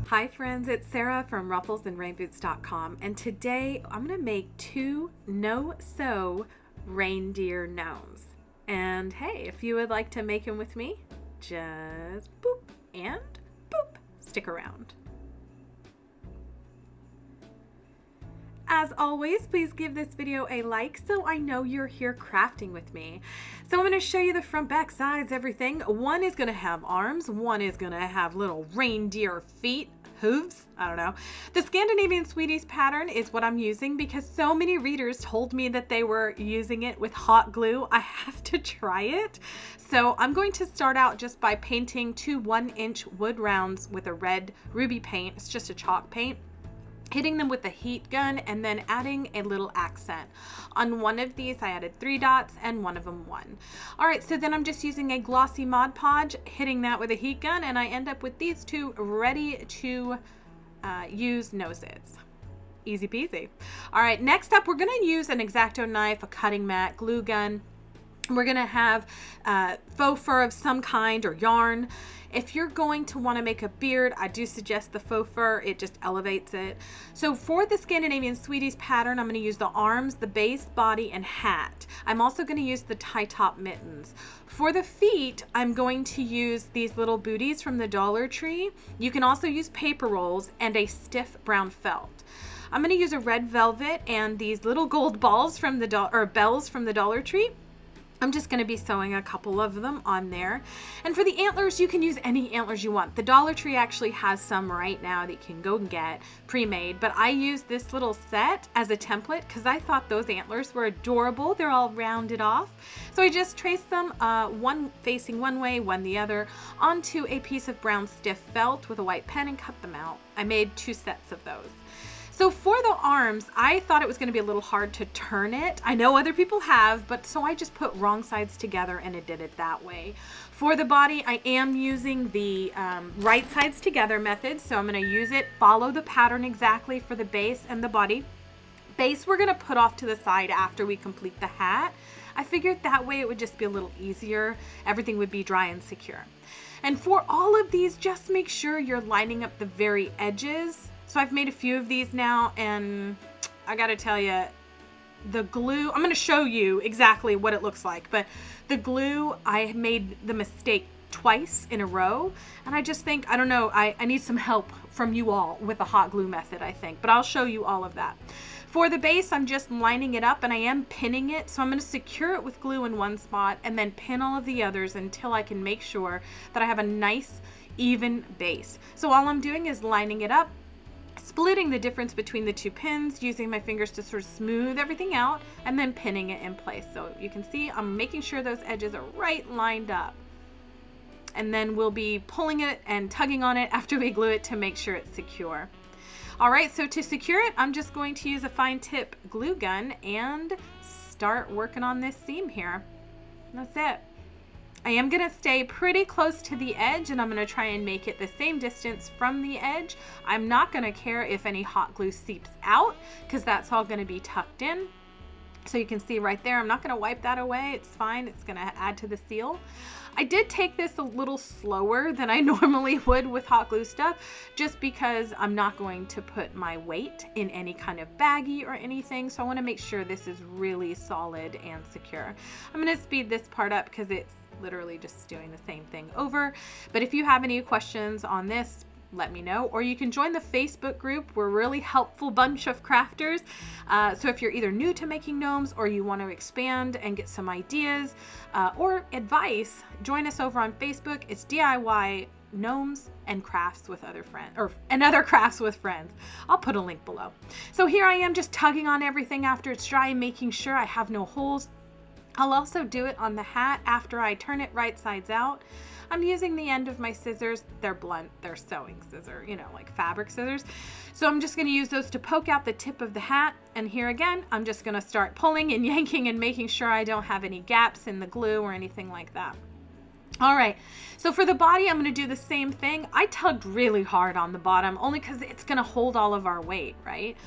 Hi friends, it's Sarah from rufflesandrainboots.com, and today I'm going to make two no-sew reindeer gnomes. And hey, if you would like to make them with me, just boop and boop, stick around. As always, please give this video a like so I know you're here crafting with me. So I'm going to show you the front, back, sides, everything. One is going to have arms, one is going to have little reindeer feet, hooves, I don't know. The Scandinavian Sweeties pattern is what I'm using because so many readers told me that they were using it with hot glue. I have to try it. So I'm going to start out just by painting two 1-inch wood rounds with a red ruby paint. It's just a chalk paint. Hitting them with a heat gun and then adding a little accent. On one of these I added 3 dots and one of them 1. Alright, so then I'm just using a glossy Mod Podge, hitting that with a heat gun, and I end up with these two ready to use noses. Easy peasy. Alright, next up we're going to use an X-Acto knife, a cutting mat, glue gun. We're going to have faux fur of some kind or yarn. If you're going to want to make a beard, I do suggest the faux fur. It just elevates it. So for the Scandinavian Sweeties pattern, I'm going to use the arms, the base, body, and hat. I'm also going to use the tie top mittens. For the feet, I'm going to use these little booties from the Dollar Tree. You can also use paper rolls and a stiff brown felt. I'm going to use a red velvet and these little gold balls from the bells from the Dollar Tree. I'm just going to be sewing a couple of them on there. And for the antlers, you can use any antlers you want. The Dollar Tree actually has some right now that you can go and get pre-made, but I used this little set as a template because I thought those antlers were adorable. They're all rounded off. So I just traced them one facing one way, one the other, onto a piece of brown stiff felt with a white pen and cut them out. I made 2 sets of those. So for the arms, I thought it was going to be a little hard to turn it. I know other people have, but so I just put wrong sides together and it did it that way. For the body, I am using the right sides together method. So I'm going to use it, follow the pattern exactly for the base and the body. Base we're going to put off to the side after we complete the hat. I figured that way it would just be a little easier. Everything would be dry and secure. And for all of these, just make sure you're lining up the very edges. So I've made a few of these now, and I gotta tell you, the glue, I'm gonna show you exactly what it looks like, but the glue, I made the mistake twice in a row, and I just think, I don't know, I need some help from you all with the hot glue method, I think, but I'll show you all of that. For the base, I'm just lining it up, and I am pinning it, so I'm gonna secure it with glue in one spot, and then pin all of the others until I can make sure that I have a nice, even base. So all I'm doing is lining it up, splitting the difference between the 2 pins, using my fingers to sort of smooth everything out, and then pinning it in place. So you can see I'm making sure those edges are right lined up. And then we'll be pulling it and tugging on it after we glue it to make sure it's secure. All right, so to secure it, I'm just going to use a fine tip glue gun and start working on this seam here. That's it. I am going to stay pretty close to the edge, and I'm going to try and make it the same distance from the edge. I'm not going to care if any hot glue seeps out because that's all going to be tucked in. So you can see right there, I'm not going to wipe that away. It's fine. It's going to add to the seal. I did take this a little slower than I normally would with hot glue stuff, just because I'm not going to put my weight in any kind of baggie or anything. So I want to make sure this is really solid and secure. I'm going to speed this part up because it's literally just doing the same thing over. But if you have any questions on this, let me know, or you can join the Facebook group. We're a really helpful bunch of crafters. So if you're either new to making gnomes or you want to expand and get some ideas or advice, join us over on Facebook. It's DIY Gnomes and Crafts with Other Friends, and Other Crafts with Friends. I'll put a link below. So here I am just tugging on everything after it's dry, making sure I have no holes. I'll also do it on the hat after I turn it right sides out. I'm using the end of my scissors. They're blunt, they're sewing scissors, you know, like fabric scissors. So I'm just going to use those to poke out the tip of the hat. And here again, I'm just going to start pulling and yanking and making sure I don't have any gaps in the glue or anything like that. All right, so for the body, I'm going to do the same thing. I tugged really hard on the bottom only because it's going to hold all of our weight, right?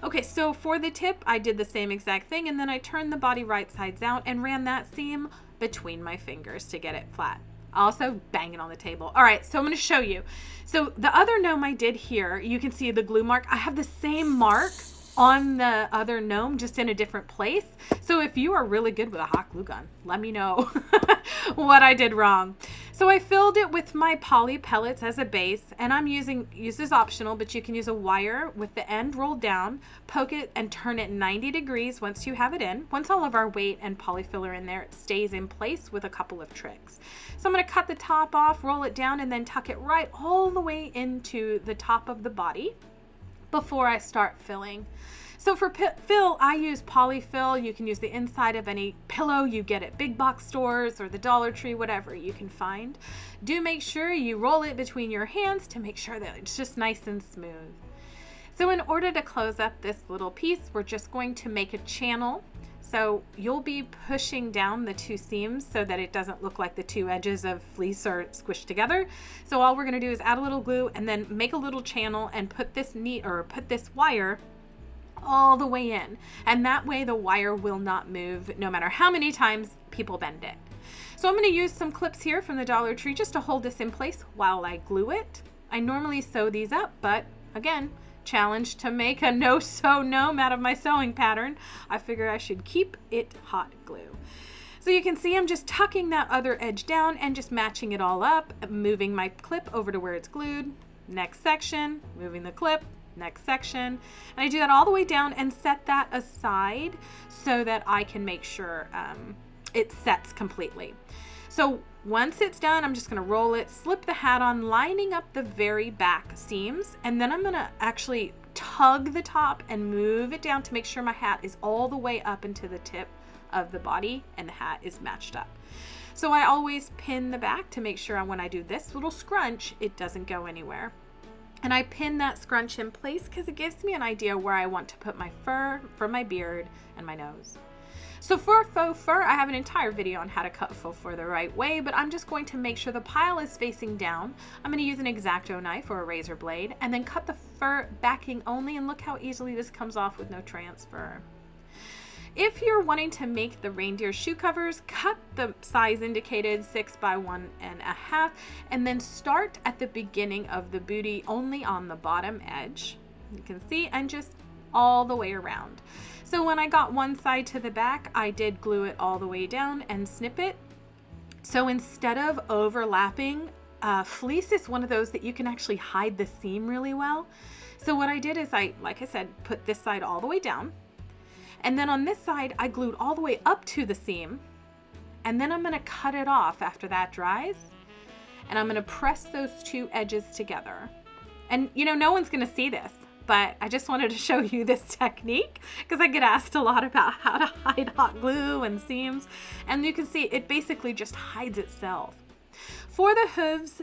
Okay, so for the tip, I did the same exact thing, and then I turned the body right sides out and ran that seam between my fingers to get it flat. Also banging on the table. All right, so I'm going to show you. So the other gnome I did here, you can see the glue mark. I have the same mark on the other gnome, just in a different place. So if you are really good with a hot glue gun, let me know what I did wrong. So I filled it with my poly pellets as a base, and I'm use this optional, but you can use a wire with the end rolled down, poke it and turn it 90 degrees once you have it in. Once all of our weight and polyfill are in there, it stays in place with a couple of tricks. So I'm going to cut the top off, roll it down, and then tuck it right all the way into the top of the body before I start filling. So for fill, I use polyfill. You can use the inside of any pillow you get at big box stores or the Dollar Tree, whatever you can find. Do make sure you roll it between your hands to make sure that it's just nice and smooth. So in order to close up this little piece, we're just going to make a channel. So you'll be pushing down the two seams so that it doesn't look like the two edges of fleece are squished together. So all we're going to do is add a little glue and then make a little channel and put this wire all the way in. And that way the wire will not move no matter how many times people bend it. So I'm going to use some clips here from the Dollar Tree just to hold this in place while I glue it. I normally sew these up, but again, challenge to make a no-sew gnome out of my sewing pattern. I figure I should keep it hot glue. So you can see I'm just tucking that other edge down and just matching it all up, moving my clip over to where it's glued. Next section, moving the clip, next section. And I do that all the way down and set that aside so that I can make sure it sets completely. So once it's done, I'm just going to roll it, slip the hat on, lining up the very back seams, and then I'm going to actually tug the top and move it down to make sure my hat is all the way up into the tip of the body and the hat is matched up. So I always pin the back to make sure when I do this little scrunch, it doesn't go anywhere. And I pin that scrunch in place because it gives me an idea where I want to put my fur for my beard and my nose. So for faux fur, I have an entire video on how to cut faux fur the right way, but I'm just going to make sure the pile is facing down. I'm going to use an X-Acto knife or a razor blade and then cut the fur backing only, and look how easily this comes off with no transfer. If you're wanting to make the reindeer shoe covers, cut the size indicated 6 by 1.5 and then start at the beginning of the booty only on the bottom edge. You can see, and just all the way around. So when I got one side to the back, I did glue it all the way down and snip it. So instead of overlapping, fleece is one of those that you can actually hide the seam really well. So what I did is like I said, put this side all the way down. And then on this side, I glued all the way up to the seam. And then I'm going to cut it off after that dries. And I'm going to press those two edges together. And you know, no one's going to see this, but I just wanted to show you this technique because I get asked a lot about how to hide hot glue and seams. And you can see it basically just hides itself. For the hooves,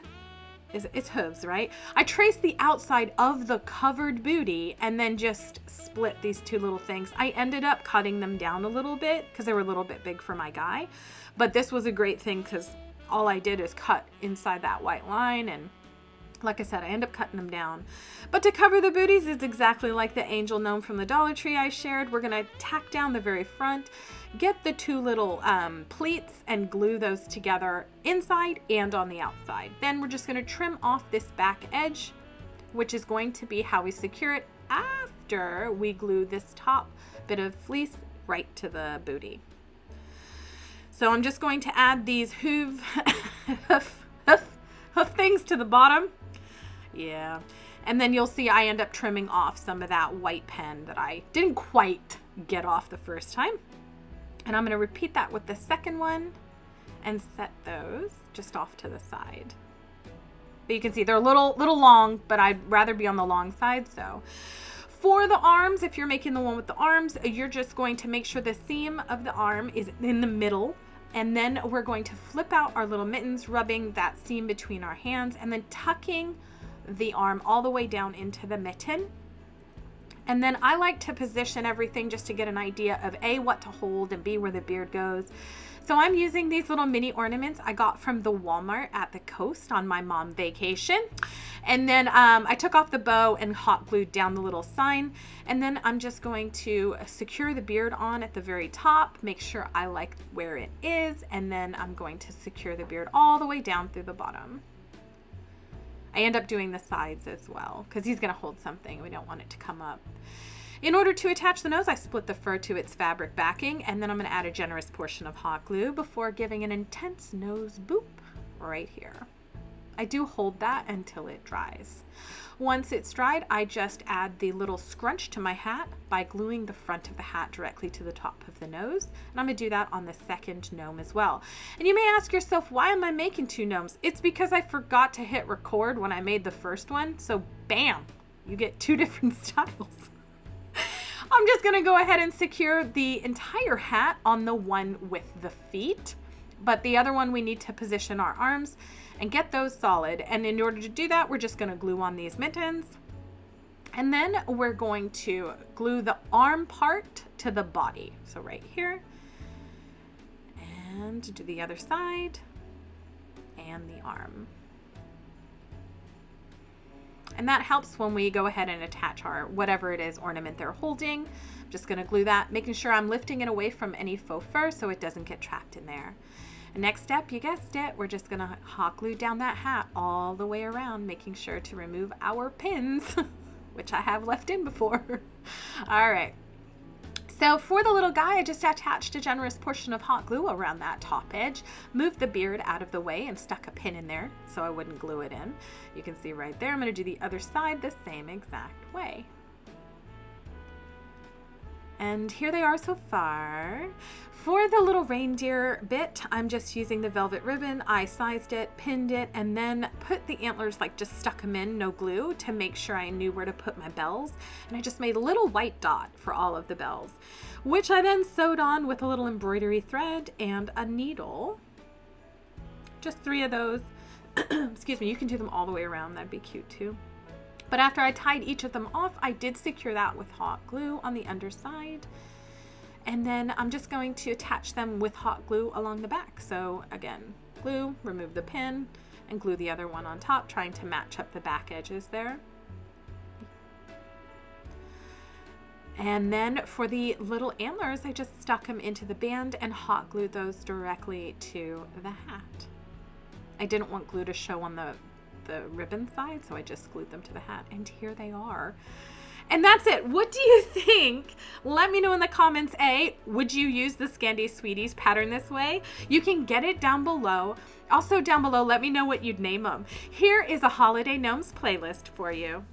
it's hooves, right? I traced the outside of the covered booty and then just split these two little things. I ended up cutting them down a little bit because they were a little bit big for my guy. But this was a great thing because all I did is cut inside that white line, and like I said, I end up cutting them down. But to cover the booties is exactly like the angel gnome from the Dollar Tree I shared. We're going to tack down the very front, get the two little pleats and glue those together inside and on the outside. Then we're just going to trim off this back edge, which is going to be how we secure it after we glue this top bit of fleece right to the booty. So I'm just going to add these hoof things to the bottom. Yeah. And then you'll see I end up trimming off some of that white pen that I didn't quite get off the first time. And I'm going to repeat that with the second one and set those just off to the side. But you can see they're a little long, but I'd rather be on the long side. So for the arms, if you're making the one with the arms, you're just going to make sure the seam of the arm is in the middle. And then we're going to flip out our little mittens, rubbing that seam between our hands and then tucking the arm all the way down into the mitten. And then I like to position everything just to get an idea of A, what to hold, and B, where the beard goes. So I'm using these little mini ornaments I got from the Walmart at the coast on my mom vacation. And then I took off the bow and hot glued down the little sign. And then I'm just going to secure the beard on at the very top, make sure I like where it is. And then I'm going to secure the beard all the way down through the bottom. I end up doing the sides as well because he's going to hold something. We don't want it to come up. In order to attach the nose, I split the fur to its fabric backing, and then I'm going to add a generous portion of hot glue before giving an intense nose boop right here. I do hold that until it dries. Once it's dried, I just add the little scrunch to my hat by gluing the front of the hat directly to the top of the nose. And I'm going to do that on the second gnome as well. And you may ask yourself, why am I making two gnomes? It's because I forgot to hit record when I made the first one. So bam, you get two different styles. I'm just going to go ahead and secure the entire hat on the one with the feet, but the other one we need to position our arms and get those solid. And in order to do that, we're just going to glue on these mittens, and then we're going to glue the arm part to the body. So right here, and do the other side and the arm. And that helps when we go ahead and attach our whatever it is ornament they're holding. I'm just going to glue that, making sure I'm lifting it away from any faux fur so it doesn't get trapped in there. And next step, you guessed it, we're just going to hot glue down that hat all the way around, making sure to remove our pins, which I have left in before. All right. So for the little guy, I just attached a generous portion of hot glue around that top edge, moved the beard out of the way and stuck a pin in there so I wouldn't glue it in. You can see right there, I'm going to do the other side the same exact way. And here they are so far. For the little reindeer bit, I'm just using the velvet ribbon. I sized it, pinned it, and then put the antlers, like just stuck them in, no glue, to make sure I knew where to put my bells. And I just made a little white dot for all of the bells, which I then sewed on with a little embroidery thread and a needle. Just 3 of those. Excuse me, you can do them all the way around. That'd be cute too. But after I tied each of them off, I did secure that with hot glue on the underside. And then I'm just going to attach them with hot glue along the back. So again, glue, remove the pin, and glue the other one on top, trying to match up the back edges there. And then for the little antlers, I just stuck them into the band and hot glued those directly to the hat. I didn't want glue to show on the ribbon side, so I just glued them to the hat, and here they are. And that's it. What do you think? Let me know in the comments. Would you use the Scandinavian Sweeties pattern this way? You can get it down below. Also down below, let me know what you'd name them. Here is a Holiday Gnomes playlist for you.